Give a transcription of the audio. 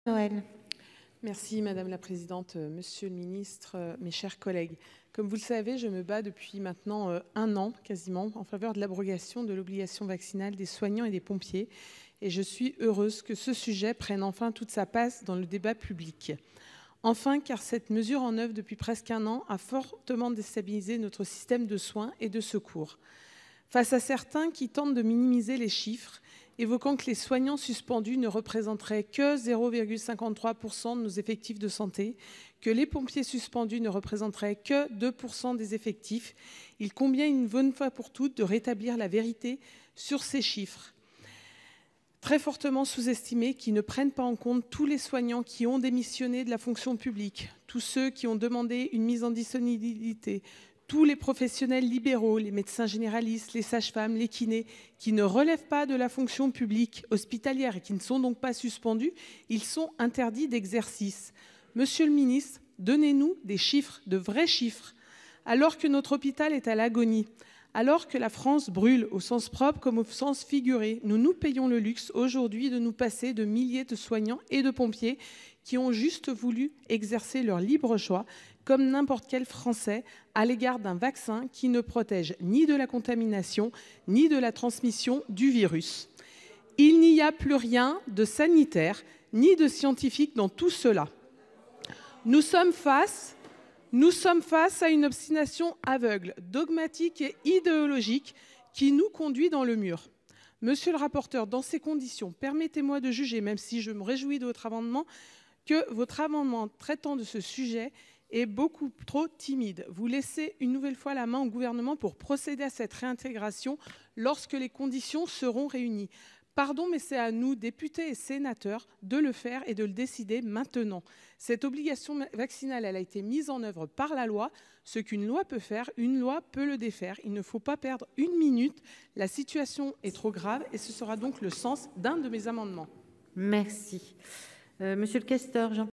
Noël. Merci Madame la Présidente, Monsieur le Ministre, mes chers collègues. Comme vous le savez, je me bats depuis maintenant un an quasiment en faveur de l'abrogation de l'obligation vaccinale des soignants et des pompiers. Et je suis heureuse que ce sujet prenne enfin toute sa place dans le débat public. Enfin, car cette mesure en œuvre depuis presque un an a fortement déstabilisé notre système de soins et de secours. Face à certains qui tentent de minimiser les chiffres, évoquant que les soignants suspendus ne représenteraient que 0,53% de nos effectifs de santé, que les pompiers suspendus ne représenteraient que 2% des effectifs, il convient une bonne fois pour toutes de rétablir la vérité sur ces chiffres très fortement sous-estimés, qui ne prennent pas en compte tous les soignants qui ont démissionné de la fonction publique, tous ceux qui ont demandé une mise en disponibilité, tous les professionnels libéraux, les médecins généralistes, les sages-femmes, les kinés, qui ne relèvent pas de la fonction publique hospitalière et qui ne sont donc pas suspendus, ils sont interdits d'exercice. Monsieur le ministre, donnez-nous des chiffres, de vrais chiffres. Alors que notre hôpital est à l'agonie, alors que la France brûle au sens propre comme au sens figuré, nous nous payons le luxe aujourd'hui de nous passer de milliers de soignants et de pompiers qui ont juste voulu exercer leur libre choix, comme n'importe quel Français, à l'égard d'un vaccin qui ne protège ni de la contamination, ni de la transmission du virus. Il n'y a plus rien de sanitaire, ni de scientifique dans tout cela. Nous sommes face à une obstination aveugle, dogmatique et idéologique qui nous conduit dans le mur. Monsieur le rapporteur, dans ces conditions, permettez-moi de juger, même si je me réjouis de votre amendement, que votre amendement traitant de ce sujet est beaucoup trop timide. Vous laissez une nouvelle fois la main au gouvernement pour procéder à cette réintégration lorsque les conditions seront réunies. Pardon, mais c'est à nous, députés et sénateurs, de le faire et de le décider maintenant. Cette obligation vaccinale, elle a été mise en œuvre par la loi. Ce qu'une loi peut faire, une loi peut le défaire. Il ne faut pas perdre une minute. La situation est trop grave et ce sera donc le sens d'un de mes amendements. Merci. Monsieur le questeur, Jean.